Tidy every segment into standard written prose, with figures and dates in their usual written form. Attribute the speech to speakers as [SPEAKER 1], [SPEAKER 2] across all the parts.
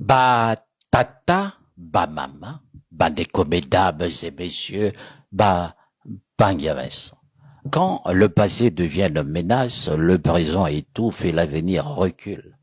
[SPEAKER 1] Bah, tata, bah, maman, bah, mesdames et messieurs, bah, Bangiaves. Quand le passé devient une menace, le présent étouffe et l'avenir recule.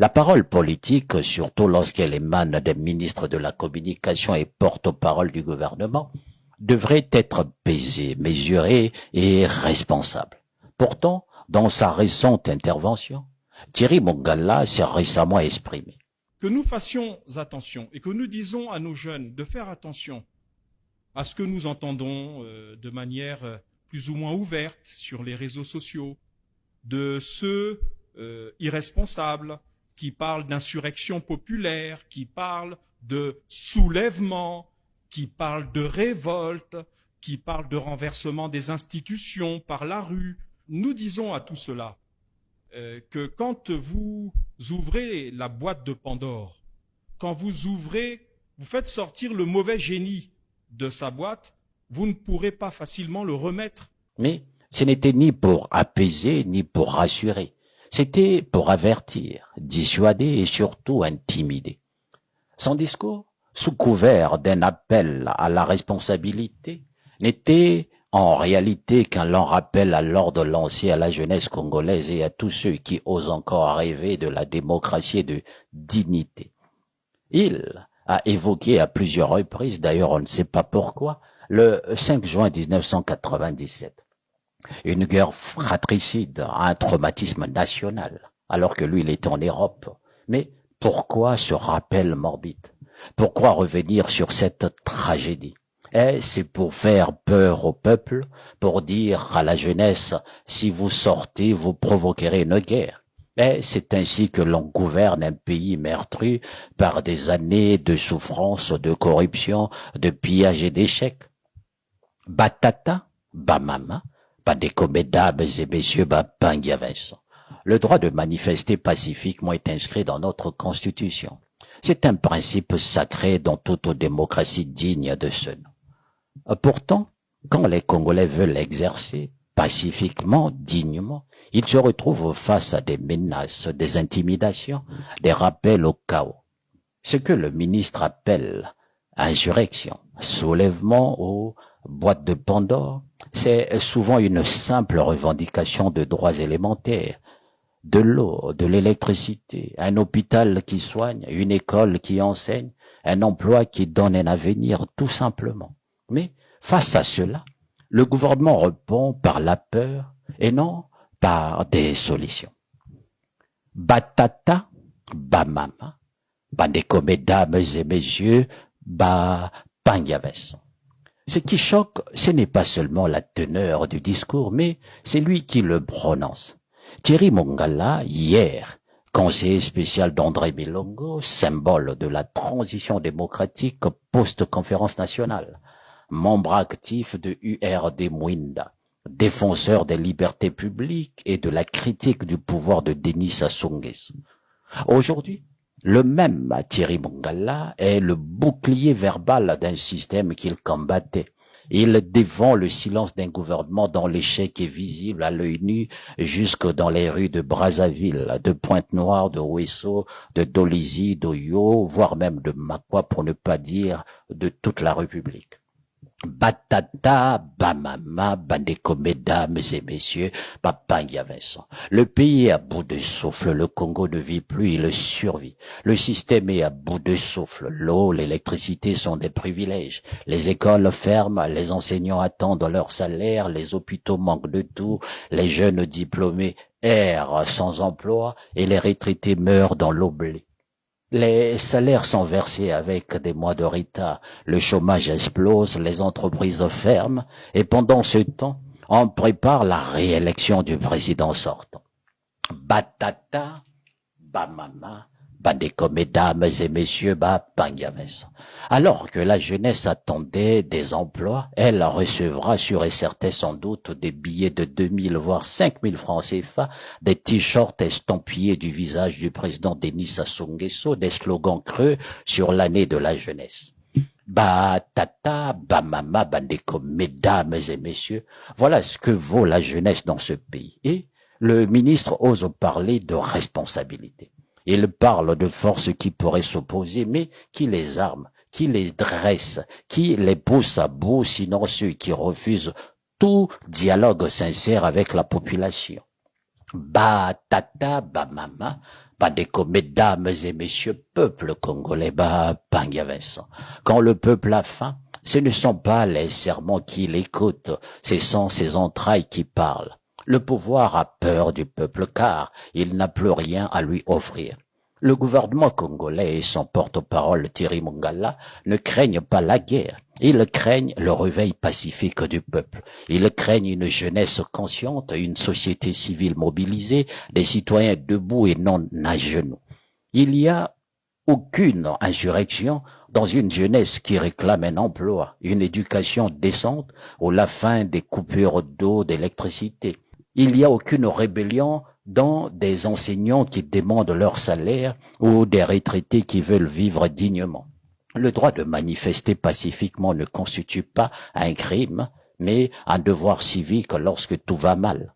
[SPEAKER 1] La parole politique, surtout lorsqu'elle émane des ministres de la communication et porte-parole du gouvernement, devrait être pesée, mesurée et responsable. Pourtant, dans sa récente intervention, Thierry Mongala s'est récemment exprimé.
[SPEAKER 2] Que nous fassions attention et que nous disons à nos jeunes de faire attention à ce que nous entendons de manière plus ou moins ouverte sur les réseaux sociaux, de ceux irresponsables qui parlent d'insurrection populaire, qui parlent de soulèvement, qui parlent de révolte, qui parlent de renversement des institutions par la rue. Nous disons à tout cela que quand vous ouvrez la boîte de Pandore, quand vous faites sortir le mauvais génie de sa boîte, vous ne pourrez pas facilement le remettre.
[SPEAKER 1] Mais ce n'était ni pour apaiser, ni pour rassurer. C'était pour avertir, dissuader et surtout intimider. Son discours, sous couvert d'un appel à la responsabilité, n'était en réalité qu'un lent rappel à l'ordre lancé à la jeunesse congolaise et à tous ceux qui osent encore rêver de la démocratie et de dignité. Il a évoqué à plusieurs reprises, d'ailleurs on ne sait pas pourquoi, le 5 juin 1997. Une guerre fratricide, un traumatisme national, alors que lui, il était en Europe. Mais pourquoi ce rappel morbide? Pourquoi revenir sur cette tragédie? Et c'est pour faire peur au peuple, pour dire à la jeunesse, si vous sortez, vous provoquerez une guerre. Et c'est ainsi que l'on gouverne un pays meurtri par des années de souffrance, de corruption, de pillage et d'échecs. Batata, bamama, mesdames et messieurs, Bangiaves. Le droit de manifester pacifiquement est inscrit dans notre Constitution. C'est un principe sacré dans toute démocratie digne de ce nom. Pourtant, quand les Congolais veulent l'exercer pacifiquement, dignement, ils se retrouvent face à des menaces, des intimidations, des rappels au chaos. Ce que le ministre appelle insurrection, soulèvement ou boîte de Pandore, c'est souvent une simple revendication de droits élémentaires, de l'eau, de l'électricité, un hôpital qui soigne, une école qui enseigne, un emploi qui donne un avenir, tout simplement. Mais face à cela, le gouvernement répond par la peur et non par des solutions. Batata, bamama, mesdames et messieurs, Bangiaves. Ce qui choque, ce n'est pas seulement la teneur du discours, mais c'est lui qui le prononce. Thierry Mongala, hier, conseiller spécial d'André Milongo, symbole de la transition démocratique post-conférence nationale, membre actif de URD Mwinda, défenseur des libertés publiques et de la critique du pouvoir de Denis Sassou Nguesso. Aujourd'hui, le même Thierry Mongala est le bouclier verbal d'un système qu'il combattait. Il défend le silence d'un gouvernement dont l'échec est visible à l'œil nu jusque dans les rues de Brazzaville, de Pointe-Noire, de Ouesso, de Dolisie, d'Oyo, voire même de Makwa pour ne pas dire de toute la République. Batata, bamama, mesdames et messieurs, Bangiaves. Le pays est à bout de souffle, le Congo ne vit plus, il survit. Le système est à bout de souffle, l'eau, l'électricité sont des privilèges. Les écoles ferment, les enseignants attendent leur salaire, les hôpitaux manquent de tout, les jeunes diplômés errent sans emploi et les retraités meurent dans l'oubli. Les salaires sont versés avec des mois de retard, le chômage explose, les entreprises ferment, et pendant ce temps, on prépare la réélection du président sortant. Batata, bamama, mesdames et messieurs, Bangiaves. Alors que la jeunesse attendait des emplois, elle recevra sur et certain sans doute des billets de 2000 voire 5000 francs CFA, des t-shirts estampillés du visage du président Denis Sassou Nguesso, des slogans creux sur l'année de la jeunesse. Batata, bamama, mesdames et messieurs, voilà ce que vaut la jeunesse dans ce pays. Et le ministre ose parler de responsabilité. Il parle de forces qui pourraient s'opposer, mais qui les arme, qui les dresse, qui les pousse à bout, sinon ceux qui refusent tout dialogue sincère avec la population. Ba tata, ba mama, Badeko, mesdames et messieurs, peuple congolais, ba Panga Vincent. Quand le peuple a faim, ce ne sont pas les serments qui l'écoutent, ce sont ses entrailles qui parlent. Le pouvoir a peur du peuple car il n'a plus rien à lui offrir. Le gouvernement congolais et son porte-parole Thierry Mongala ne craignent pas la guerre. Ils craignent le réveil pacifique du peuple. Ils craignent une jeunesse consciente, une société civile mobilisée, des citoyens debout et non à genoux. Il n'y a aucune insurrection dans une jeunesse qui réclame un emploi, une éducation décente ou la fin des coupures d'eau, d'électricité. Il n'y a aucune rébellion dans des enseignants qui demandent leur salaire ou des retraités qui veulent vivre dignement. Le droit de manifester pacifiquement ne constitue pas un crime, mais un devoir civique lorsque tout va mal.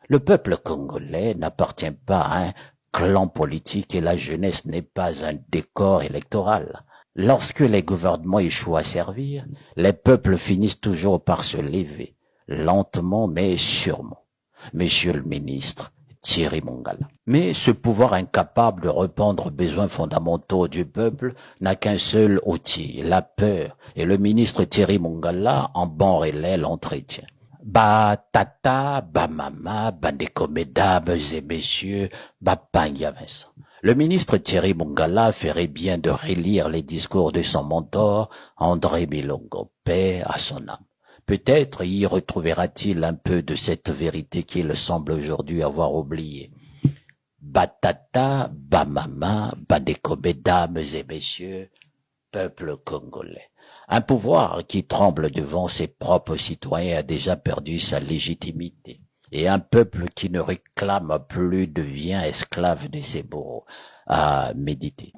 [SPEAKER 1] Le peuple congolais n'appartient pas à un clan politique et la jeunesse n'est pas un décor électoral. Lorsque les gouvernements échouent à servir, les peuples finissent toujours par se lever, lentement mais sûrement. Monsieur le ministre, Thierry Mongala. Mais ce pouvoir incapable de répondre aux besoins fondamentaux du peuple n'a qu'un seul outil, la peur, et le ministre Thierry Mongala en bon relais l'entretient. Ba tata, ba mama, bandeko mesdames et messieurs, ba Panga Vincent. Le ministre Thierry Mongala ferait bien de relire les discours de son mentor, André Milongo, paix à son âme. Peut-être y retrouvera-t-il un peu de cette vérité qu'il semble aujourd'hui avoir oubliée. Batata, bamama, bandeko mesdames et messieurs, peuple congolais. Un pouvoir qui tremble devant ses propres citoyens a déjà perdu sa légitimité. Et un peuple qui ne réclame plus devient esclave de ses bourreaux. À méditer.